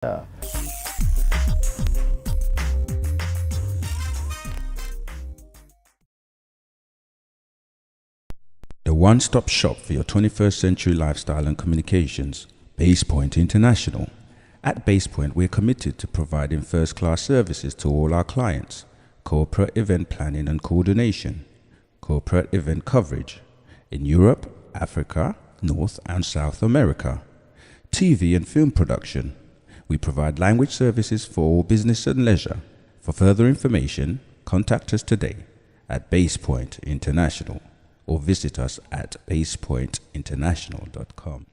Yeah. The one-stop shop for your 21st century lifestyle and communications, Basepoint International. At Basepoint, we're committed to providing first-class services to all our clients: corporate event planning and coordination, corporate event coverage in Europe, Africa, North and South America, TV and film production. We provide language services for all business and leisure. For further information, contact us today at Basepoint International or visit us at basepointinternational.com.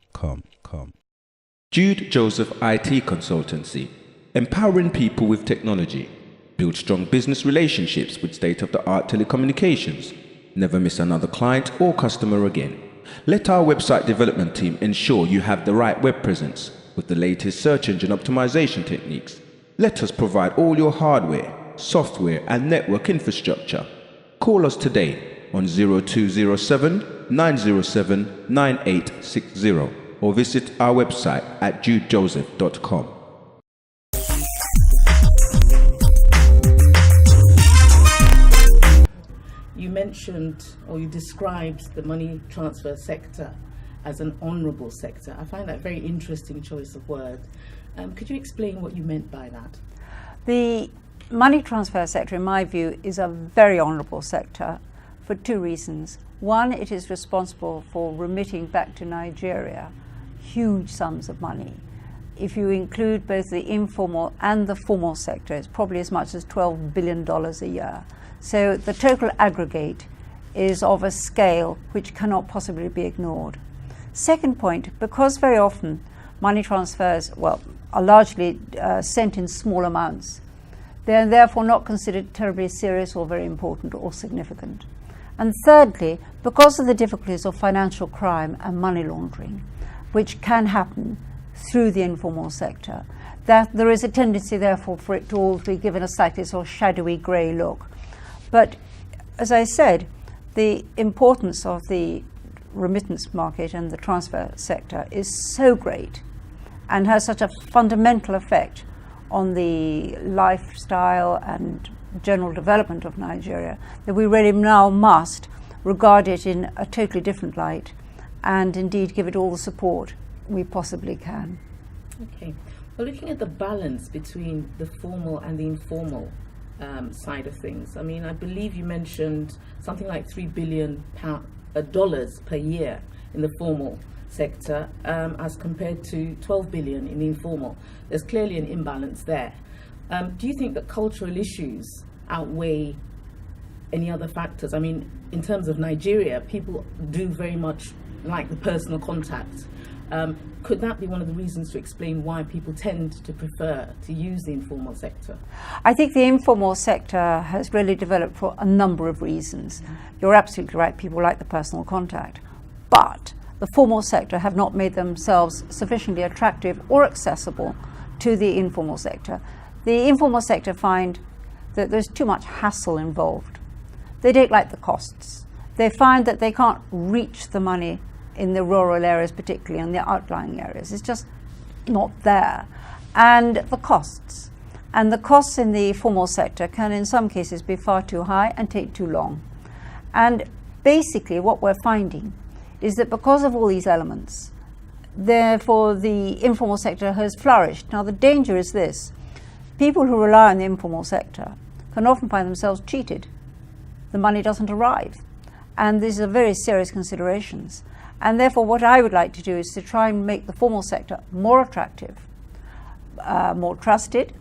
Jude Joseph IT Consultancy, empowering people with technology. Build strong business relationships with state-of-the-art telecommunications. Never miss another client or customer again. Let our website development team ensure you have the right web presence with the latest search engine optimization techniques. Let us provide all your hardware, software and network infrastructure. Call us today on 0207 907 9860 or visit our website at judejoseph.com. You mentioned, or you described, the money transfer sector as an honourable sector. I find that a very interesting choice of word. Could you explain what you meant by that? The money transfer sector, in my view, is a very honourable sector for two reasons. One, it is responsible for remitting back to Nigeria huge sums of money. If you include both the informal and the formal sector, it's probably as much as $12 billion a year. So the total aggregate is of a scale which cannot possibly be ignored. Second point, because very often money transfers, are largely sent in small amounts, they are therefore not considered terribly serious or very important or significant. And thirdly, because of the difficulties of financial crime and money laundering, which can happen through the informal sector, that there is a tendency therefore for it to all be given a slightly sort of shadowy grey look. But as I said, the importance of the remittance market and the transfer sector is so great and has such a fundamental effect on the lifestyle and general development of Nigeria that we really now must regard it in a totally different light and indeed give it all the support we possibly can. Okay. Well, looking at the balance between the formal and the informal side of things, I mean, I believe you mentioned something like $3 billion per year in the formal sector as compared to 12 billion in the informal. There's clearly an imbalance there. Do you think that cultural issues outweigh any other factors? I mean, in terms of Nigeria, people do very much like the personal contact. Could that be one of the reasons to explain why people tend to prefer to use the informal sector? I think the informal sector has really developed for a number of reasons. You're absolutely right, people like the personal contact. But the formal sector have not made themselves sufficiently attractive or accessible to the informal sector. The informal sector find that there's too much hassle involved. They don't like the costs. They find that they can't reach the money in the rural areas, particularly in the outlying areas. It's just not there. And the costs. And the costs in the formal sector can in some cases be far too high and take too long. And basically what we're finding is that because of all these elements, therefore the informal sector has flourished. Now the danger is this: people who rely on the informal sector can often find themselves cheated. The money doesn't arrive. And these are very serious considerations. And therefore what I would like to do is to try and make the formal sector more attractive, more trusted,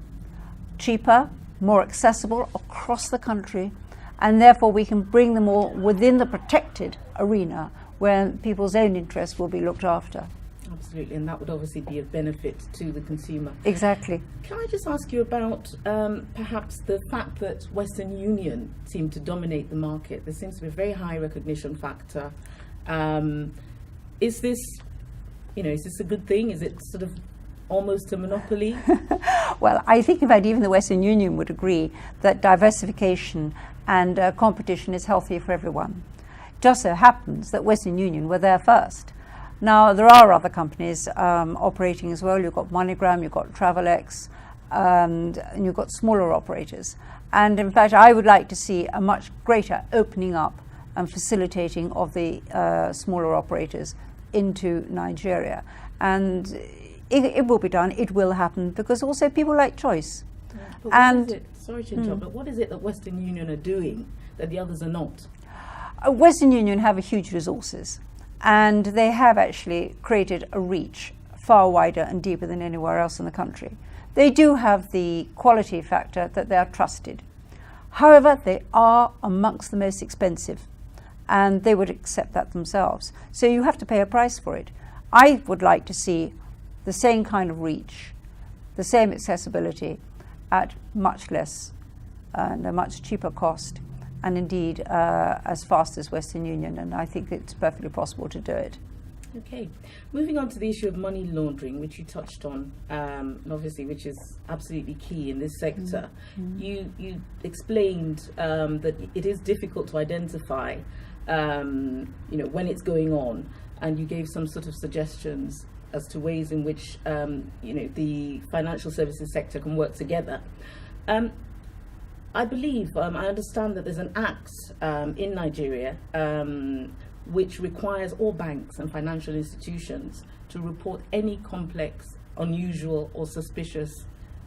cheaper, more accessible across the country, and therefore we can bring them all within the protected arena where people's own interests will be looked after. Absolutely, and that would obviously be of benefit to the consumer. Exactly. Can I just ask you about perhaps the fact that Western Union seem to dominate the market? There seems to be a very high recognition factor. Is this a good thing? Is it sort of almost a monopoly? Well, I think in fact even the Western Union would agree that diversification and competition is healthy for everyone. Just so happens that Western Union were there first. Now, there are other companies operating as well. You've got MoneyGram, you've got Travelex, and you've got smaller operators. And in fact, I would like to see a much greater opening up and facilitating of the smaller operators into Nigeria. And it will be done, it will happen, because also people like choice. But And sorry to interrupt, but what is it that Western Union are doing that the others are not? Western Union have a huge resources, and they have actually created a reach far wider and deeper than anywhere else in the country. They do have the quality factor that they are trusted. However, they are amongst the most expensive, and they would accept that themselves. So you have to pay a price for it. I would like to see the same kind of reach, the same accessibility at much less and a much cheaper cost, and indeed as fast as Western Union, and I think it's perfectly possible to do it. Okay, moving on to the issue of money laundering, which you touched on, and obviously which is absolutely key in this sector. You explained that it is difficult to identify, when it's going on, and you gave some sort of suggestions as to ways in which the financial services sector can work together. I believe, I understand that there's an act in Nigeria which requires all banks and financial institutions to report any complex, unusual or suspicious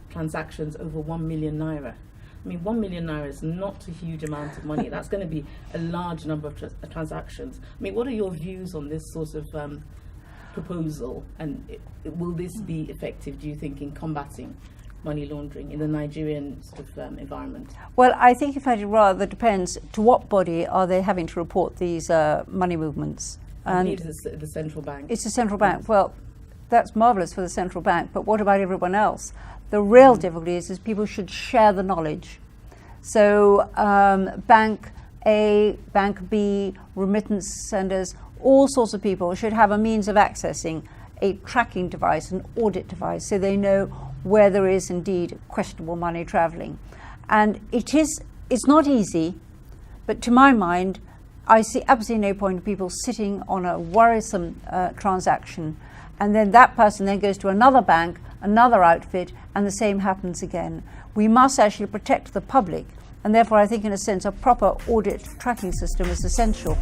transactions over 1 million naira. I mean, 1 million naira is not a huge amount of money. That's going to be a large number of transactions. I mean, what are your views on this sort of proposal, and will this be effective, do you think, in combating money laundering in the Nigerian sort of environment? Well, I think in fact it rather depends to what body are they having to report these money movements. I believe it's the central bank. It's the central bank. Well, that's marvellous for the central bank, but what about everyone else? The real difficulty is people should share the knowledge. So Bank A, Bank B, remittance senders, all sorts of people should have a means of accessing a tracking device, an audit device, so they know where there is indeed questionable money travelling. And it's not easy, but to my mind, I see absolutely no point in people sitting on a worrisome transaction, and then that person then goes to another bank, another outfit, and the same happens again. We must actually protect the public, and therefore I think in a sense a proper audit tracking system is essential.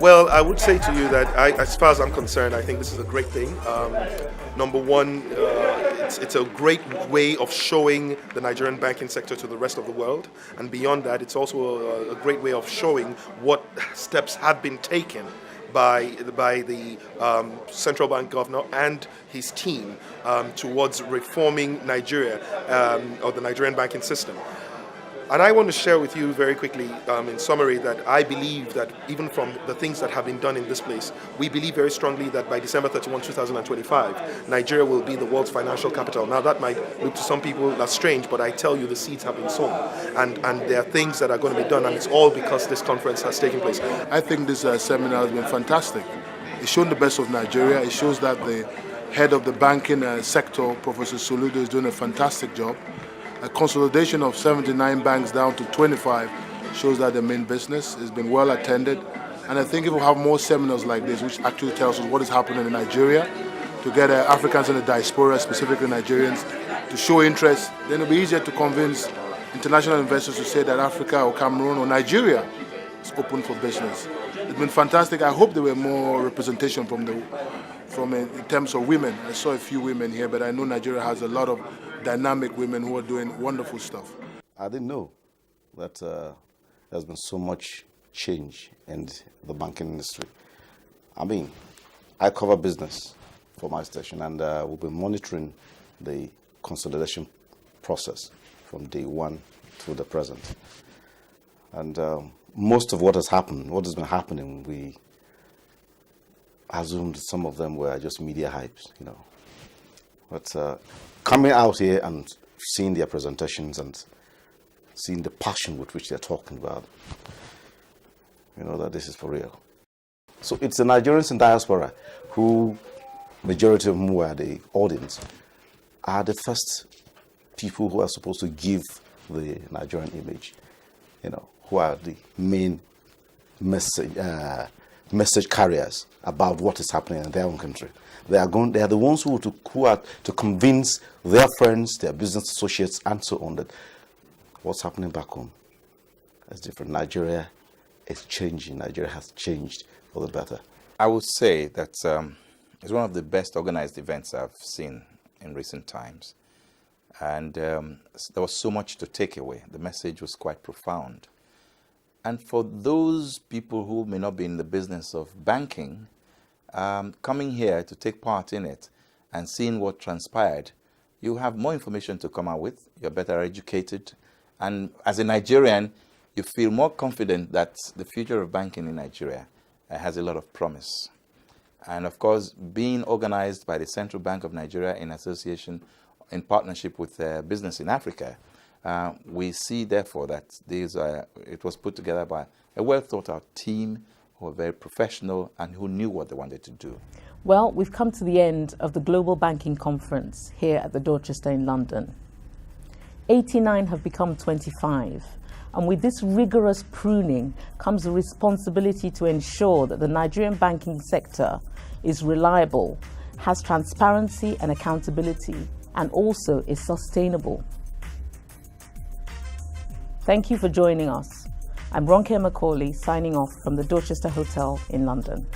Well, I would say to you that, as far as I'm concerned, I think this is a great thing. Number one, it's a great way of showing the Nigerian banking sector to the rest of the world. And beyond that, it's also a great way of showing what steps have been taken by the central bank governor and his team towards reforming Nigeria, or the Nigerian banking system. And I want to share with you very quickly, in summary, that I believe that even from the things that have been done in this place, we believe very strongly that by December 31, 2025, Nigeria will be the world's financial capital. Now, that might look to some people that's strange, but I tell you, the seeds have been sown. And there are things that are going to be done, and it's all because this conference has taken place. I think this seminar has been fantastic. It's shown the best of Nigeria. It shows that the head of the banking sector, Professor Soludo, is doing a fantastic job. A consolidation of 79 banks down to 25 shows that the main business has been well attended. And I think if we have more seminars like this, which actually tells us what is happening in Nigeria, to get Africans in the diaspora, specifically Nigerians, to show interest, then it'll be easier to convince international investors to say that Africa or Cameroon or Nigeria is open for business. It's been fantastic. I hope there were more representation from in terms of women. I saw a few women here, but I know Nigeria has a lot of dynamic women who are doing wonderful stuff. I didn't know that there's been so much change in the banking industry. I mean, I cover business for my station, and we'll be monitoring the consolidation process from day one to the present. And most of what has been happening, we assumed some of them were just media hypes, But coming out here and seeing their presentations and seeing the passion with which they're talking about, that this is for real. So it's the Nigerians in diaspora who, majority of whom were the audience, are the first people who are supposed to give the Nigerian image, who are the main message carriers about what is happening in their own country. They are the ones who are to convince their friends, their business associates, and so on that what's happening back home is different. Nigeria is changing. Nigeria has changed for the better. I would say that it's one of the best organized events I've seen in recent times. And there was so much to take away. The message was quite profound. And for those people who may not be in the business of banking, coming here to take part in it and seeing what transpired, you have more information to come out with, you're better educated, and as a Nigerian, you feel more confident that the future of banking in Nigeria has a lot of promise. And of course, being organized by the Central Bank of Nigeria in association, in partnership with Business in Africa, we see therefore that it was put together by a well thought out team who were very professional and who knew what they wanted to do. Well, we've come to the end of the Global Banking Conference here at the Dorchester in London. 89 have become 25, and with this rigorous pruning comes the responsibility to ensure that the Nigerian banking sector is reliable, has transparency and accountability, and also is sustainable. Thank you for joining us. I'm Ronke Macaulay signing off from the Dorchester Hotel in London.